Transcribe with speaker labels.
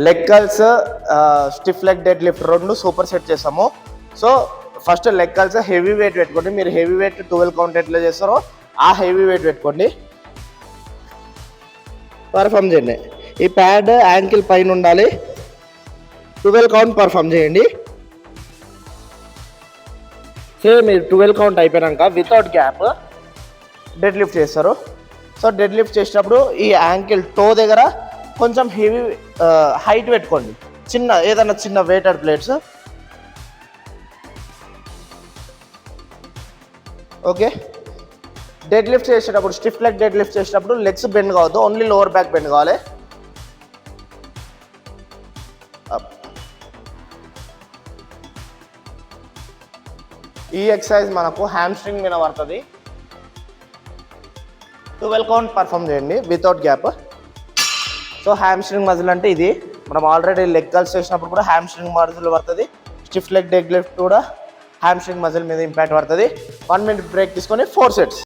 Speaker 1: Leg curls, stiff leg dead lift రెండు super set చేస్తాము. So first leg curls heavy weight పెట్టుకోండి. మీరు heavy weight 12 count ఎట్లా చేస్తారో ఆ హెవీ వెయిట్ పెట్టుకోండి, పర్ఫామ్ చేయండి. ఈ ప్యాడ్ యాంకిల్ పైన ఉండాలి. 12 కౌంట్ పర్ఫామ్ చేయండి. సేమ్ మీరు 12 కౌంట్ అయిపోయాక వితౌట్ గ్యాప్ డెడ్ లిఫ్ట్ చేస్తారు. సో డెడ్ లిఫ్ట్ చేసినప్పుడు ఈ యాంకిల్ టో దగ్గర కొంచెం హెవీ హైట్ పెట్టుకోండి, ఏదైనా చిన్న weighted plates. Okay, dead lift చేసేటప్పుడు స్టిఫ్ లెగ్ డెడ్ లిఫ్ట్ చేసేటప్పుడు లెగ్స్ బెండ్ కావద్దు, ఓన్లీ లోవర్ బ్యాక్ బెండ్ కావాలి. ఈ ఎక్సర్సైజ్ మనకు హ్యామ్స్ట్రింగ్ మీద పడుతుంది. 12 కౌంట్ పర్ఫామ్ చేయండి without gap. So hamstring muscle అంటే ఇది. మనం ఆల్రెడీ లెగ్ కర్ల్స్ చేసినప్పుడు కూడా హ్యామ్స్ట్రింగ్ మజిల్ పడుతుంది, స్టిఫ్ లెగ్ డెడ్ లిఫ్ట్ కూడా హ్యామ్స్ట్రింగ్ మజిల్ మీద ఇంపాక్ట్ పడుతుంది. 1 minute బ్రేక్ తీసుకొని 4 sets.